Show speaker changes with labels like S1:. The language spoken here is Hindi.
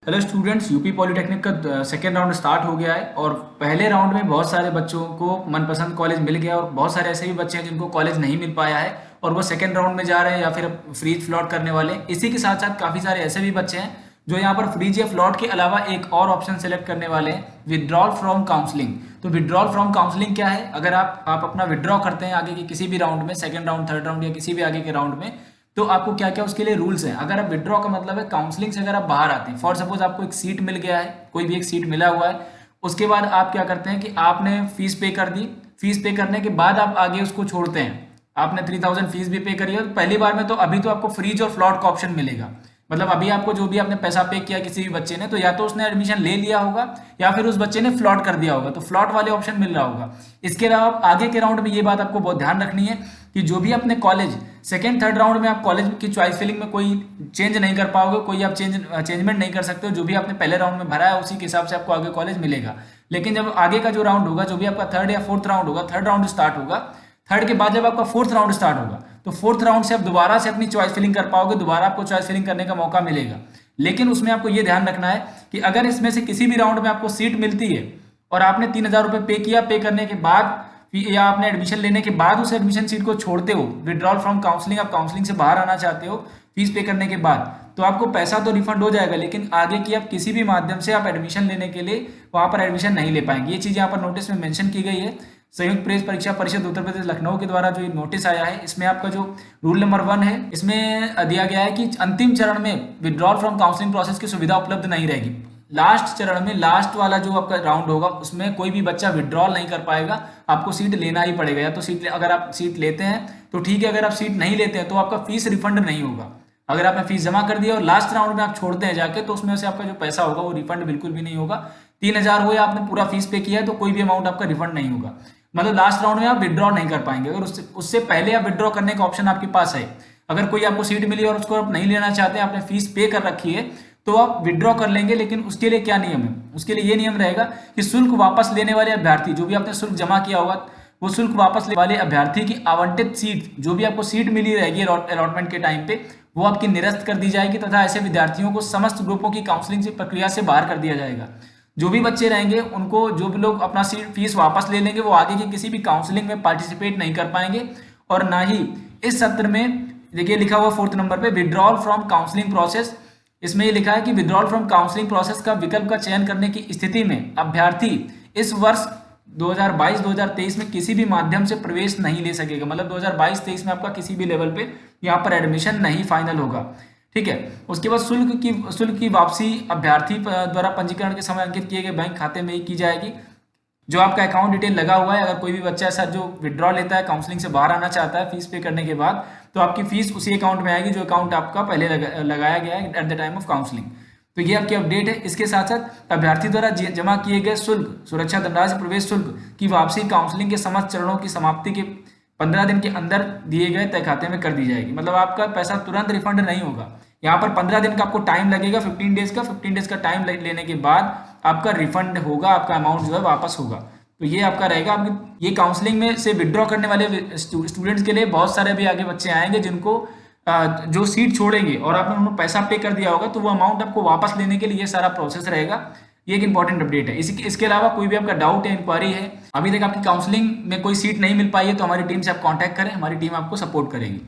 S1: हेलो स्टूडेंट्स, यूपी पॉलिटेक्निक का सेकेंड राउंड स्टार्ट हो गया है। और पहले राउंड में बहुत सारे बच्चों को मनपसंद कॉलेज मिल गया और बहुत सारे ऐसे भी बच्चे हैं जिनको कॉलेज नहीं मिल पाया है और वो सेकेंड राउंड में जा रहे हैं या फिर फ्रीज फ्लॉट करने वाले हैं। इसी के साथ साथ काफ़ी सारे ऐसे भी बच्चे हैं जो यहाँ पर फ्रीज या फ्लॉट के अलावा एक और ऑप्शन सेलेक्ट करने वाले हैं, विड्रॉल फ्रॉम काउंसलिंग। तो विड्रॉल फ्रॉम काउंसलिंग क्या है? अगर आप अपना विड्रॉ करते हैं आगे के किसी भी राउंड में, सेकेंड राउंड, थर्ड राउंड या किसी भी आगे के राउंड में, तो आपको क्या क्या उसके लिए रूल्स हैं। अगर आप विड्रॉ का मतलब है काउंसलिंग से अगर आप बाहर आते हैं, फॉर सपोज आपको एक सीट मिल गया है, कोई भी एक सीट मिला हुआ है, उसके बाद आप क्या करते हैं कि आपने फीस पे कर दी। फीस पे करने के बाद आप आगे उसको छोड़ते हैं। आपने 3000 फीस भी पे करी है तो पहली बार में तो अभी तो आपको फ्रीज और फ्लॉट का ऑप्शन मिलेगा। मतलब अभी आपको जो भी आपने पैसा पे किया किसी भी बच्चे ने, तो या तो उसने एडमिशन ले लिया होगा या फिर उस बच्चे ने फ्लॉट कर दिया होगा, तो फ्लॉट वाले ऑप्शन मिल रहा होगा। इसके अलावा आगे के राउंड में ये बात आपको बहुत ध्यान रखनी है कि जो भी अपने कॉलेज सेकेंड थर्ड राउंड में आप कॉलेज की चॉइस फिलिंग में कोई चेंज नहीं कर पाओगे, कोई आप चेंजमेंट नहीं कर सकते हो। जो भी आपने पहले राउंड में भरा है उसी के हिसाब से आपको आगे कॉलेज मिलेगा। लेकिन जब आगे का जो राउंड होगा, जो भी आपका थर्ड या फोर्थ राउंड होगा, थर्ड राउंड स्टार्ट होगा, थर्ड के बाद जब आपका फोर्थ राउंड स्टार्ट होगा तो फोर्थ राउंड से आप दोबारा से अपनी चॉइस फिलिंग कर पाओगे, दोबारा आपको चॉइस फिलिंग करने का मौका मिलेगा। लेकिन उसमें आपको ये ध्यान रखना है कि अगर इसमें से किसी भी राउंड में आपको सीट मिलती है और आपने 3000 रुपये पे किया, पे करने के बाद या आपने एडमिशन लेने के बाद उस एडमिशन सीट को छोड़ते हो, विड्रॉल फ्रॉम काउंसलिंग, आप काउंसलिंग से बाहर आना चाहते हो फीस पे करने के बाद, तो आपको पैसा तो रिफंड हो जाएगा, लेकिन आगे की आप किसी भी माध्यम से आप एडमिशन लेने के लिए वहां पर एडमिशन नहीं ले पाएंगे। ये चीज़ यहाँ पर नोटिस में मेंशन की गई है। संयुक्त प्रेस परीक्षा परिषद उत्तर प्रदेश लखनऊ के द्वारा जो ये नोटिस आया है, इसमें आपका जो रूल नंबर 1 है, इसमें दिया गया है कि अंतिम चरण में विड्रॉल फ्रॉम काउंसलिंग प्रोसेस की सुविधा उपलब्ध नहीं रहेगी। लास्ट चरण में, लास्ट वाला जो आपका राउंड होगा, उसमें कोई भी बच्चा विड्रॉल नहीं कर पाएगा, आपको सीट लेना ही पड़ेगा। या तो सीट अगर आप सीट लेते हैं तो ठीक है, अगर आप सीट नहीं लेते हैं तो आपका फीस रिफंड नहीं होगा। अगर आपने फीस जमा कर दिया और लास्ट राउंड में आप छोड़ते हैं जाके, तो उसमें से आपका जो पैसा होगा वो रिफंड बिल्कुल भी नहीं होगा। 3000 हो या आपने पूरा फीस पे किया है तो कोई भी अमाउंट आपका रिफंड नहीं होगा। मतलब लास्ट राउंड में आप विड्रॉ नहीं कर पाएंगे। अगर उससे पहले आप विड्रॉ करने का ऑप्शन आपके पास है। अगर कोई आपको सीट मिली और उसको आप नहीं लेना चाहते, आपने फीस पे कर रखी है, तो आप विड्रॉ कर लेंगे। लेकिन उसके लिए क्या नियम है? उसके लिए ये नियम रहेगा कि शुल्क वापस लेने वाले अभ्यर्थी, जो भी आपने शुल्क जमा किया होगा, वो शुल्क वापस लेने वाले अभ्यर्थी की आवंटित सीट, जो भी आपको सीट मिली रहेगी अलॉटमेंट के टाइम पे, वो आपकी निरस्त कर दी जाएगी तथा ऐसे विद्यार्थियों को समस्त ग्रुपों की काउंसलिंग से प्रक्रिया से बाहर कर दिया जाएगा। जो भी बच्चे रहेंगे उनको, जो भी लोग अपना सीट फीस वापस ले लेंगे, वो आगे की किसी भी काउंसलिंग में पार्टिसिपेट नहीं कर पाएंगे और ना ही इस सत्र में, देखिए लिखा हुआ 4th नंबर पे, विड्रॉल फ्रॉम काउंसलिंग प्रोसेस। इसमें ये लिखा है कि विड्रॉल फ्रॉम काउंसलिंग प्रोसेस का विकल्प का चयन करने की स्थिति में अभ्यर्थी इस वर्ष 2022-2023 में किसी भी माध्यम से प्रवेश नहीं ले सकेगा। मतलब 2022-23 में आपका किसी भी लेवल पे यहाँ पर एडमिशन नहीं फाइनल होगा। ठीक है। उसके बाद शुल्क की वापसी अभ्यर्थी द्वारा पंजीकरण के समय अंकित किए गए बैंक खाते में ही की जाएगी। जो आपका अकाउंट डिटेल लगा हुआ है, अगर कोई भी बच्चा ऐसा जो विड्रॉ लेता है, काउंसलिंग से बाहर आना चाहता है फीस पे करने के बाद, तो आपकी फीस उसी अकाउंट में आएगी जो अकाउंट आपका पहले लगाया गया है at the time of counselling. तो ये आपकी अपडेट है। इसके साथ साथ अभ्यर्थी द्वारा जमा किए गए शुल्क, सुरक्षा धनराशि, प्रवेश शुल्क की वापसी काउंसलिंग के समस्त चरणों की समाप्ति के 15 दिन के अंदर दिए गए तय खाते में कर दी जाएगी। मतलब आपका पैसा तुरंत रिफंड नहीं होगा। यहाँ पर 15 दिन का आपको टाइम लगेगा, 15 डेज का। 15 डेज का टाइम लेने के बाद आपका रिफंड होगा, आपका अमाउंट जो है वापस होगा। तो ये आपका रहेगा। आपकी ये काउंसलिंग में से विड्रॉ करने वाले स्टूडेंट्स के लिए बहुत सारे अभी आगे बच्चे आएंगे जिनको जो सीट छोड़ेंगे और आपने उन्होंने पैसा पे कर दिया होगा, तो वो अमाउंट आपको वापस लेने के लिए ये सारा प्रोसेस रहेगा। ये एक इंपॉर्टेंट अपडेट है। इसके अलावा कोई भी आपका डाउट या इंक्वायरी है, अभी तक आपकी काउंसलिंग में कोई सीट नहीं मिल पाई है, तो हमारी टीम से आप कांटेक्ट करें, हमारी टीम आपको सपोर्ट करेगी।